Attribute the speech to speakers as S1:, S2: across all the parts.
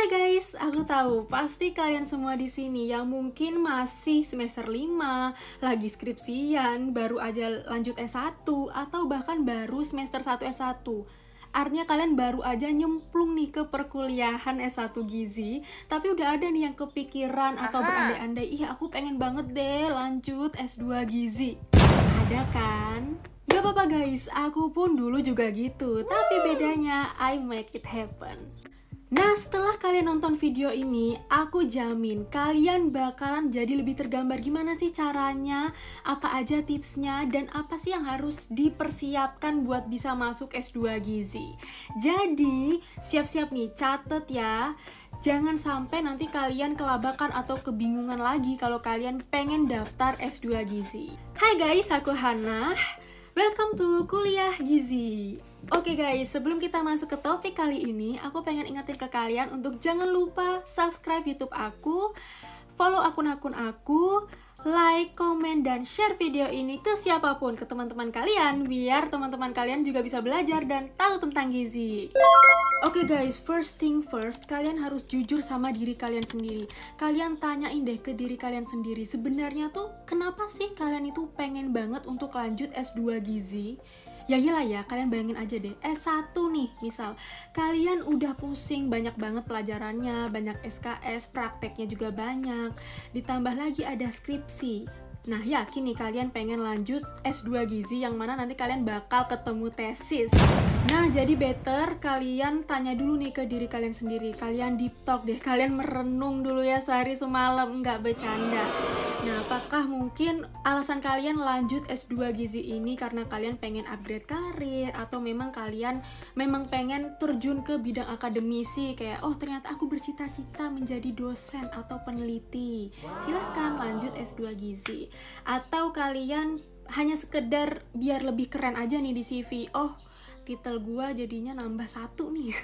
S1: Hai guys, aku tahu pasti kalian semua di sini yang mungkin masih semester 5, lagi skripsian, baru aja lanjut S1 atau bahkan baru semester 1 S1. Artinya kalian baru aja nyemplung nih ke perkuliahan S1 Gizi, tapi udah ada nih yang kepikiran atau berandai-andai, ih aku pengen banget deh lanjut S2 Gizi. Ada kan? Gak apa-apa guys, aku pun dulu juga gitu, tapi bedanya I make it happen. Nah, setelah kalian nonton video ini, aku jamin kalian bakalan jadi lebih tergambar gimana sih caranya, apa aja tipsnya, dan apa sih yang harus dipersiapkan buat bisa masuk S2 Gizi. Jadi, siap-siap nih, catet ya. Jangan sampai nanti kalian kelabakan atau kebingungan lagi kalau kalian pengen daftar S2 Gizi. Hai guys, aku Hannah. Welcome to Kuliah Gizi. Oke guys, sebelum kita masuk ke topik kali ini, aku pengen ingetin ke kalian untuk jangan lupa subscribe YouTube aku, follow akun-akun aku, like, komen, dan share video ini ke siapapun, ke teman-teman kalian, biar teman-teman kalian juga bisa belajar dan tahu tentang gizi. Oke guys, first thing first, kalian harus jujur sama diri kalian sendiri. Kalian tanyain deh ke diri kalian sendiri, sebenarnya tuh kenapa sih kalian itu pengen banget untuk lanjut S2 Gizi? Ya iyalah ya, kalian bayangin aja deh, S1 nih misal, kalian udah pusing banyak banget pelajarannya, banyak SKS, prakteknya juga banyak, ditambah lagi ada skripsi. Nah yakin nih kalian pengen lanjut S2 Gizi yang mana nanti kalian bakal ketemu tesis. Nah jadi better kalian tanya dulu nih ke diri kalian sendiri, kalian deep talk deh, kalian merenung dulu ya sehari semalam, nggak bercanda. Nah apakah mungkin alasan kalian lanjut S2 Gizi ini karena kalian pengen upgrade karir, atau memang kalian pengen terjun ke bidang akademisi, kayak oh ternyata aku bercita-cita menjadi dosen atau peneliti, silahkan lanjut S2 Gizi. Atau kalian hanya sekedar biar lebih keren aja nih di CV, oh titel gua jadinya nambah 1 nih.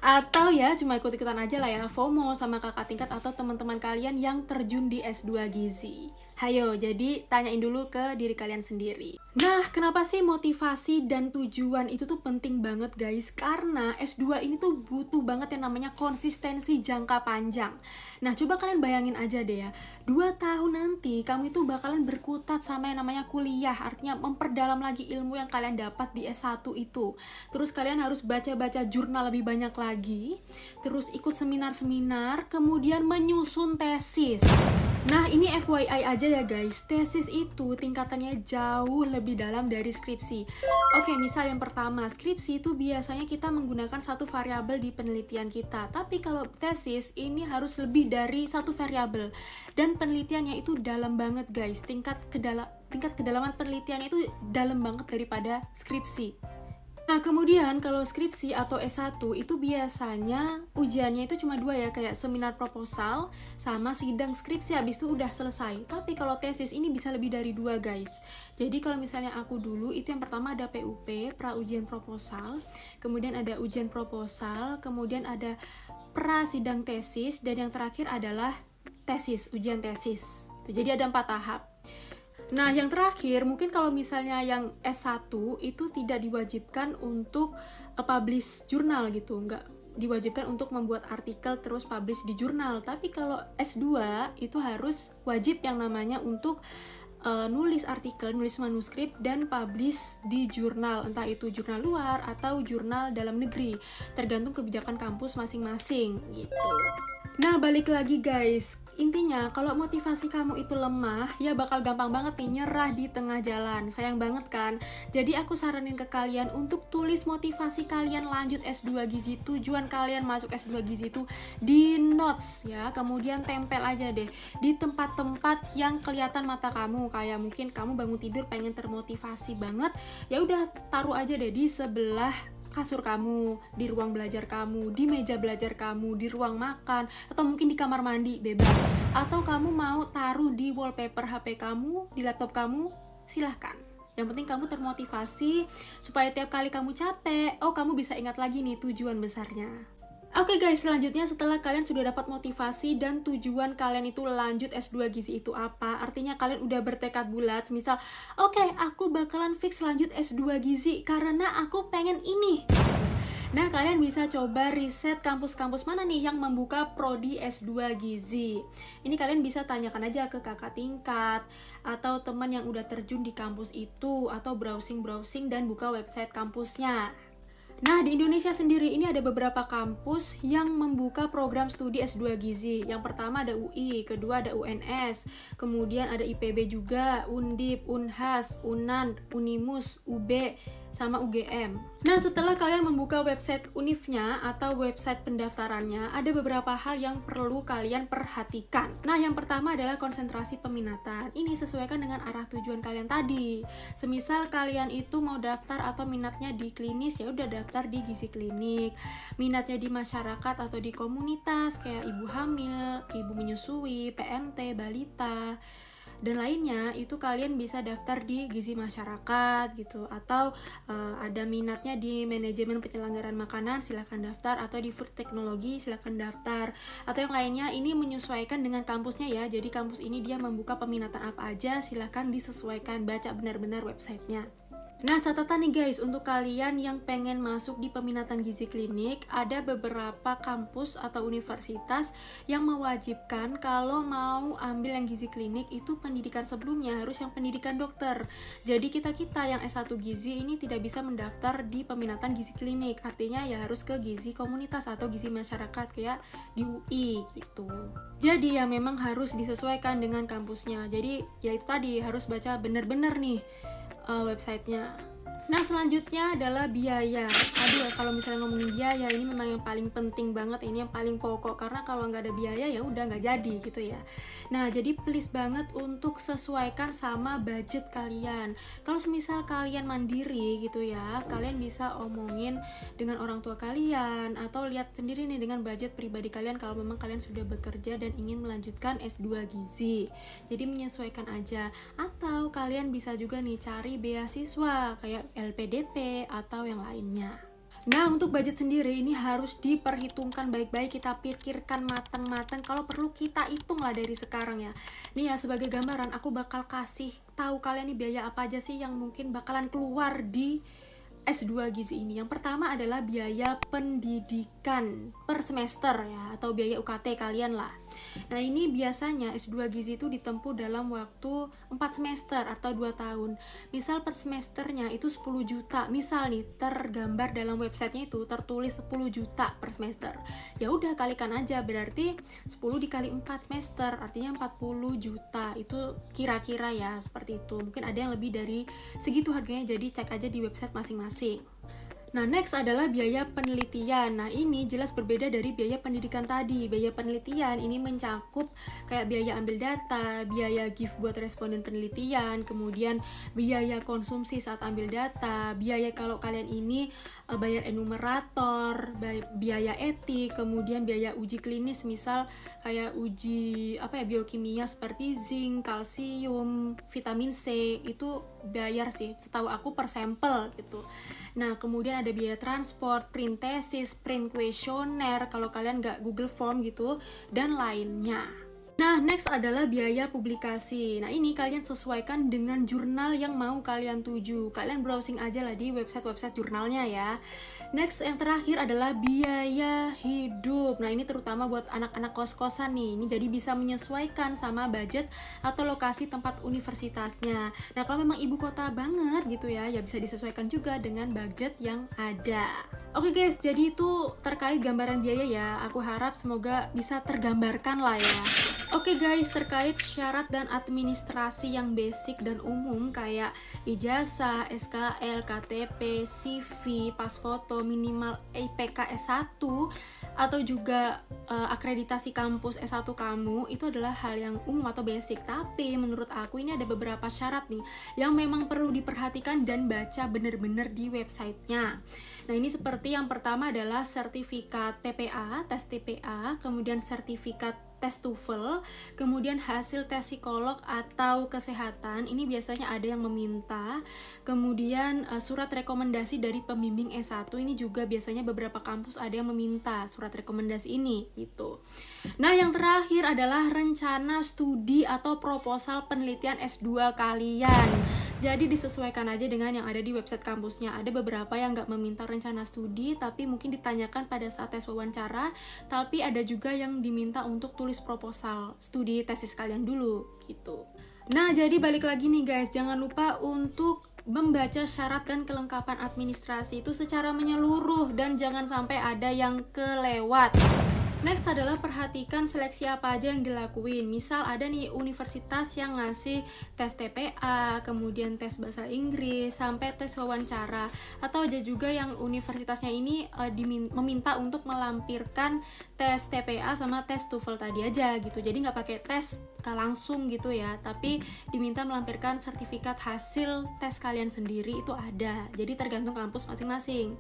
S1: Atau ya cuma ikut-ikutan aja lah ya, FOMO sama kakak tingkat atau teman-teman kalian yang terjun di S2 Gizi. Hayo, jadi tanyain dulu ke diri kalian sendiri. Nah, kenapa sih motivasi dan tujuan itu tuh penting banget guys? Karena S2 ini tuh butuh banget yang namanya konsistensi jangka panjang. Nah, coba kalian bayangin aja deh ya, 2 tahun nanti kamu itu bakalan berkutat sama yang namanya kuliah, artinya memperdalam lagi ilmu yang kalian dapat di S1 itu. Terus kalian harus baca-baca jurnal lebih banyak lagi, terus ikut seminar-seminar, kemudian menyusun tesis. Nah ini FYI aja ya guys, tesis itu tingkatannya jauh lebih dalam dari skripsi. Oke, misal yang pertama, skripsi itu biasanya kita menggunakan satu variabel di penelitian kita, tapi kalau tesis ini harus lebih dari satu variabel, dan penelitiannya itu dalam banget guys, tingkat kedalaman penelitiannya itu dalam banget daripada skripsi. Nah kemudian kalau skripsi atau S1 itu biasanya ujiannya itu cuma 2 ya, kayak seminar proposal sama sidang skripsi, habis itu udah selesai. Tapi kalau tesis ini bisa lebih dari 2 guys. Jadi kalau misalnya aku dulu itu yang pertama ada PUP, pra ujian proposal, kemudian ada ujian proposal, kemudian ada pra sidang tesis, dan yang terakhir adalah tesis, ujian tesis. Jadi ada 4 tahap. Nah, yang terakhir, mungkin kalau misalnya yang S1 itu tidak diwajibkan untuk publish jurnal gitu, nggak diwajibkan untuk membuat artikel terus publish di jurnal. Tapi kalau S2 itu harus wajib yang namanya untuk nulis artikel, nulis manuskrip, dan publish di jurnal, entah itu jurnal luar atau jurnal dalam negeri, tergantung kebijakan kampus masing-masing gitu. Nah balik lagi guys, intinya kalau motivasi kamu itu lemah, ya bakal gampang banget nih nyerah di tengah jalan. Sayang banget kan? Jadi aku saranin ke kalian untuk tulis motivasi kalian lanjut S2 Gizi, tujuan kalian masuk S2 Gizi itu di notes ya. Kemudian tempel aja deh di tempat-tempat yang kelihatan mata kamu. Kayak mungkin kamu bangun tidur pengen termotivasi banget, ya udah taruh aja deh di sebelah kasur kamu, di ruang belajar kamu, di meja belajar kamu, di ruang makan, atau mungkin di kamar mandi, bebas. Atau kamu mau taruh di wallpaper HP kamu, di laptop kamu, silahkan. Yang penting kamu termotivasi, supaya tiap kali kamu capek, oh kamu bisa ingat lagi nih tujuan besarnya. Oke guys, selanjutnya setelah kalian sudah dapat motivasi dan tujuan kalian itu lanjut S2 Gizi itu apa, artinya kalian udah bertekad bulat, misal, oke, aku bakalan fix lanjut S2 Gizi karena aku pengen ini. Nah, kalian bisa coba riset kampus-kampus mana nih yang membuka prodi S2 Gizi. Ini kalian bisa tanyakan aja ke kakak tingkat atau teman yang udah terjun di kampus itu, atau browsing-browsing dan buka website kampusnya. Nah, di Indonesia sendiri ini ada beberapa kampus yang membuka program studi S2 Gizi. Yang pertama ada UI, kedua ada UNS, kemudian ada IPB juga, Undip, Unhas, Unan, Unimus, UB, sama UGM. Nah, setelah kalian membuka website univnya atau website pendaftarannya, ada beberapa hal yang perlu kalian perhatikan. Nah, yang pertama adalah konsentrasi peminatan. Ini sesuaikan dengan arah tujuan kalian tadi. Semisal kalian itu mau daftar atau minatnya di klinis, ya udah daftar di gizi klinik. Minatnya di masyarakat atau di komunitas kayak ibu hamil, ibu menyusui, PMT, balita, dan lainnya, itu kalian bisa daftar di gizi masyarakat gitu, atau ada minatnya di manajemen penyelenggaraan makanan, silahkan daftar, atau di food teknologi, silahkan daftar, atau yang lainnya. Ini menyesuaikan dengan kampusnya ya, jadi kampus ini dia membuka peminatan apa aja, silahkan disesuaikan, baca benar-benar websitenya. Nah, catatan nih guys, untuk kalian yang pengen masuk di peminatan gizi klinik, ada beberapa kampus atau universitas yang mewajibkan kalau mau ambil yang gizi klinik itu pendidikan sebelumnya harus yang pendidikan dokter. Jadi kita-kita yang S1 gizi ini tidak bisa mendaftar di peminatan gizi klinik, artinya ya harus ke gizi komunitas atau gizi masyarakat kayak di UI gitu. Jadi ya memang harus disesuaikan dengan kampusnya. Jadi ya itu tadi, harus baca bener-bener nih websitenya. Nah, selanjutnya adalah biaya. Aduh, kalau misalnya ngomongin biaya, ini memang yang paling penting banget, ini yang paling pokok, karena kalau nggak ada biaya ya udah nggak jadi gitu ya. Nah, jadi please banget untuk sesuaikan sama budget kalian. Kalau semisal kalian mandiri gitu ya, kalian bisa omongin dengan orang tua kalian, atau lihat sendiri nih dengan budget pribadi kalian kalau memang kalian sudah bekerja dan ingin melanjutkan S2 Gizi. Jadi menyesuaikan aja. Atau kalian bisa juga nih cari beasiswa kayak LPDP atau yang lainnya. Nah, untuk budget sendiri ini harus diperhitungkan baik-baik, kita pikirkan matang-matang, kalau perlu kita hitung lah dari sekarang ya. Nih ya, sebagai gambaran aku bakal kasih tahu kalian nih biaya apa aja sih yang mungkin bakalan keluar di S2 Gizi ini. Yang pertama adalah biaya pendidikan per semester ya, atau biaya UKT kalian lah. Nah, ini biasanya S2 Gizi itu ditempuh dalam waktu 4 semester atau 2 tahun. Misal per semesternya itu 10 juta. Misal nih tergambar dalam websitenya itu tertulis 10 juta per semester. Ya udah kalikan aja, berarti 10 dikali 4 semester artinya 40 juta. Itu kira-kira ya seperti itu. Mungkin ada yang lebih dari segitu harganya, jadi cek aja di website masing-masing. Nah, next adalah biaya penelitian. Nah, ini jelas berbeda dari biaya pendidikan tadi. Biaya penelitian ini mencakup kayak biaya ambil data, biaya gift buat responden penelitian, kemudian biaya konsumsi saat ambil data, biaya kalau kalian ini bayar enumerator, biaya etik, kemudian biaya uji klinis, misal kayak uji biokimia seperti zinc, kalsium, vitamin C, itu bayar sih, setahu aku per sampel gitu. Nah, kemudian ada biaya transport, print tesis, print kuesioner kalau kalian nggak Google Form gitu, dan lainnya. Nah, next adalah biaya publikasi. Nah, ini kalian sesuaikan dengan jurnal yang mau kalian tuju. Kalian browsing aja lah di website-website jurnalnya ya. Next, yang terakhir adalah biaya hidup. Nah, ini terutama buat anak-anak kos-kosan nih. Ini jadi bisa menyesuaikan sama budget atau lokasi tempat universitasnya. Nah, kalau memang ibu kota banget gitu ya, ya bisa disesuaikan juga dengan budget yang ada. Oke guys, jadi itu terkait gambaran biaya ya. Aku harap semoga bisa tergambarkan lah ya. Oke guys, terkait syarat dan administrasi yang basic dan umum kayak ijazah, SKL, KTP, CV, pas foto, minimal IPK S1, atau juga akreditasi kampus S1 kamu, itu adalah hal yang umum atau basic. Tapi menurut aku ini ada beberapa syarat nih yang memang perlu diperhatikan dan baca bener-bener di websitenya. Nah, ini seperti yang pertama adalah sertifikat TPA, tes TPA, kemudian sertifikat tes TOEFL, kemudian hasil tes psikolog atau kesehatan, ini biasanya ada yang meminta, kemudian surat rekomendasi dari pembimbing S1, ini juga biasanya beberapa kampus ada yang meminta surat rekomendasi ini gitu. Nah, yang terakhir adalah rencana studi atau proposal penelitian S2 kalian. Jadi disesuaikan aja dengan yang ada di website kampusnya. Ada beberapa yang nggak meminta rencana studi, tapi mungkin ditanyakan pada saat tes wawancara. Tapi ada juga yang diminta untuk tulis proposal studi tesis kalian dulu, gitu. Nah, jadi balik lagi nih guys, jangan lupa untuk membaca syarat dan kelengkapan administrasi itu secara menyeluruh dan jangan sampai ada yang kelewat. Next adalah perhatikan seleksi apa aja yang dilakuin. Misal ada nih universitas yang ngasih tes TPA, kemudian tes bahasa Inggris, sampai tes wawancara. Atau ada juga yang universitasnya ini meminta untuk melampirkan tes TPA sama tes TOEFL tadi aja gitu. Jadi nggak pakai tes langsung gitu ya, tapi diminta melampirkan sertifikat hasil tes kalian sendiri itu ada. Jadi tergantung kampus masing-masing.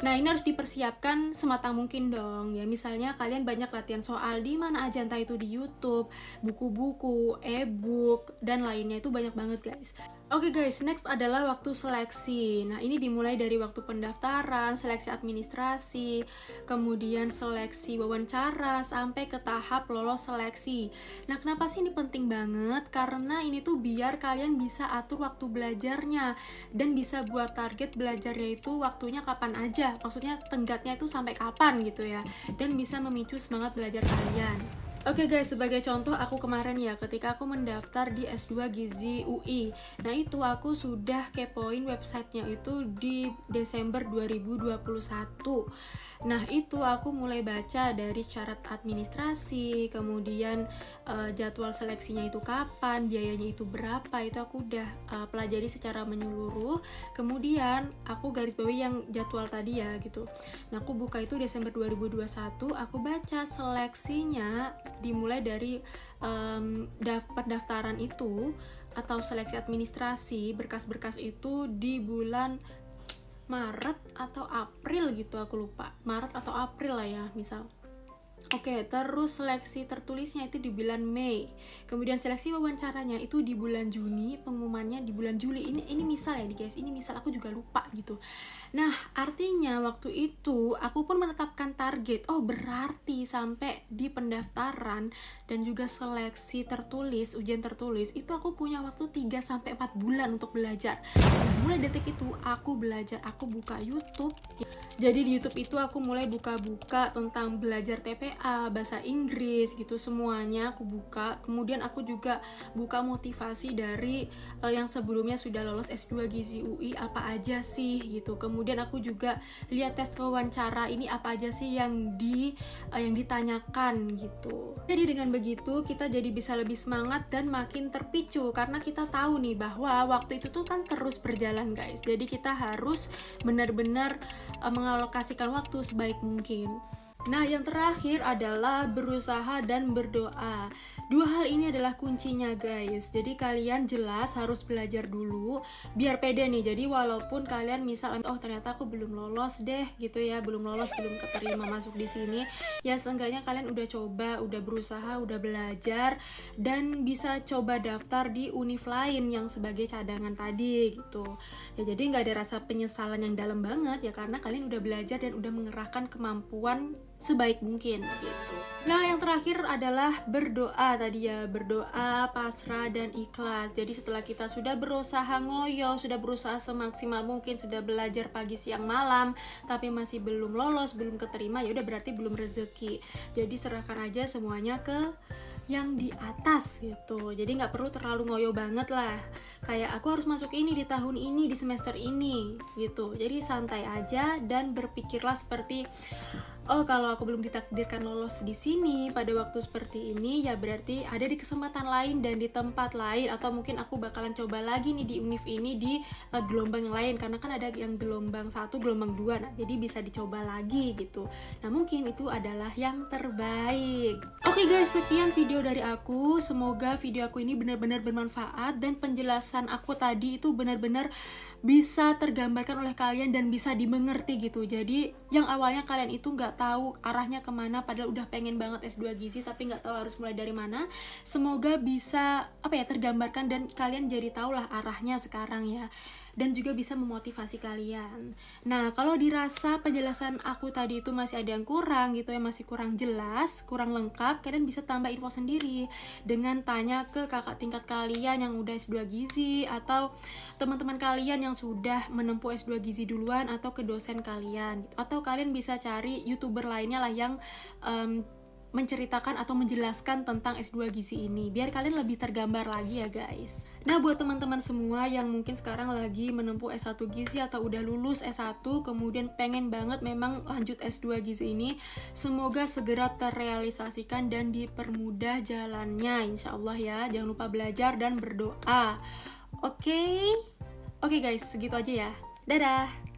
S1: Nah, ini harus dipersiapkan sematang mungkin dong ya. Misalnya kalian banyak latihan soal di mana aja, entah itu di YouTube, buku-buku, e-book, dan lainnya, itu banyak banget guys. Oke guys, next adalah waktu seleksi. Nah, ini dimulai dari waktu pendaftaran, seleksi administrasi, kemudian seleksi wawancara, sampai ke tahap lolos seleksi. Nah, kenapa sih ini penting banget? Karena ini tuh biar kalian bisa atur waktu belajarnya dan bisa buat target belajarnya itu waktunya kapan aja. Maksudnya tenggatnya itu sampai kapan gitu ya. Dan bisa memicu semangat belajar kalian. Oke guys, sebagai contoh aku kemarin ya, ketika aku mendaftar di S2 Gizi UI. Nah, itu aku sudah kepoin websitenya itu di Desember 2021. Nah, itu aku mulai baca dari syarat administrasi, kemudian jadwal seleksinya itu kapan, biayanya itu berapa, itu aku udah pelajari secara menyeluruh. Kemudian aku garis bawahi yang jadwal tadi ya gitu. Nah, aku buka itu Desember 2021, aku baca seleksinya dimulai dari pendaftaran itu atau seleksi administrasi, berkas-berkas itu di bulan Maret atau April gitu, aku lupa, Maret atau April lah ya misal. Oke, terus seleksi tertulisnya itu di bulan Mei. Kemudian seleksi wawancaranya itu di bulan Juni, pengumumannya di bulan Juli. Ini misal ya guys, ini misal, aku juga lupa gitu. Nah, artinya waktu itu aku pun menetapkan target. Oh, berarti sampai di pendaftaran dan juga seleksi tertulis, ujian tertulis, itu aku punya waktu 3-4 bulan untuk belajar. Nah, mulai detik itu aku belajar, aku buka YouTube. Jadi di YouTube itu aku mulai buka-buka tentang belajar TPA, bahasa Inggris gitu, semuanya aku buka. Kemudian aku juga buka motivasi dari yang sebelumnya sudah lolos S2 Gizi UI apa aja sih gitu. Kemudian aku juga lihat tes wawancara ini apa aja sih yang ditanyakan gitu. Jadi dengan begitu kita jadi bisa lebih semangat dan makin terpicu karena kita tahu nih bahwa waktu itu tuh kan terus berjalan guys. Jadi kita harus benar-benar mengalokasikan waktu sebaik mungkin. Nah, yang terakhir adalah berusaha dan berdoa. Dua hal ini adalah kuncinya guys. Jadi kalian jelas harus belajar dulu biar pede nih. Jadi walaupun kalian misal oh ternyata aku belum lolos deh gitu ya, belum lolos, belum keterima masuk di sini, ya seenggaknya kalian udah coba, udah berusaha, udah belajar dan bisa coba daftar di univ lain yang sebagai cadangan tadi gitu. Ya jadi nggak ada rasa penyesalan yang dalam banget ya karena kalian udah belajar dan udah mengerahkan kemampuan sebaik mungkin gitu. Nah, yang terakhir adalah berdoa tadi ya, berdoa, pasrah dan ikhlas. Jadi setelah kita sudah berusaha ngoyo, sudah berusaha semaksimal mungkin, sudah belajar pagi siang malam, tapi masih belum lolos, belum keterima, ya udah berarti belum rezeki. Jadi serahkan aja semuanya ke yang di atas gitu. Jadi nggak perlu terlalu ngoyo banget lah. Kayak aku harus masuk ini di tahun ini, di semester ini gitu. Jadi santai aja dan berpikirlah seperti oh kalau aku belum ditakdirkan lolos di sini pada waktu seperti ini, ya berarti ada di kesempatan lain dan di tempat lain, atau mungkin aku bakalan coba lagi nih di univ ini di gelombang lain karena kan ada yang gelombang 1, gelombang 2. Nah, jadi bisa dicoba lagi gitu. Nah, mungkin itu adalah yang terbaik. Oke guys, sekian video dari aku. Semoga video aku ini benar-benar bermanfaat dan penjelasan aku tadi itu benar-benar bisa tergambarkan oleh kalian dan bisa dimengerti gitu. Jadi yang awalnya kalian itu nggak nggak tahu arahnya kemana, padahal udah pengen banget S2 Gizi tapi nggak tahu harus mulai dari mana, semoga bisa tergambarkan dan kalian jadi tahu lah arahnya sekarang ya, dan juga bisa memotivasi kalian. Nah, kalau dirasa penjelasan aku tadi itu masih ada yang kurang gitu ya, masih kurang jelas, kurang lengkap, kalian bisa tambah info sendiri dengan tanya ke kakak tingkat kalian yang udah S2 Gizi, atau teman-teman kalian yang sudah menempuh S2 Gizi duluan, atau ke dosen kalian, atau kalian bisa cari YouTuber lainnya lah yang menceritakan atau menjelaskan tentang S2 Gizi ini, biar kalian lebih tergambar lagi ya guys. Nah, buat teman-teman semua yang mungkin sekarang lagi menempuh S1 Gizi atau udah lulus S1 kemudian pengen banget memang lanjut S2 Gizi ini, semoga segera terrealisasikan dan dipermudah jalannya insya Allah ya. Jangan lupa belajar dan berdoa. Oke guys, segitu aja ya. Dadah.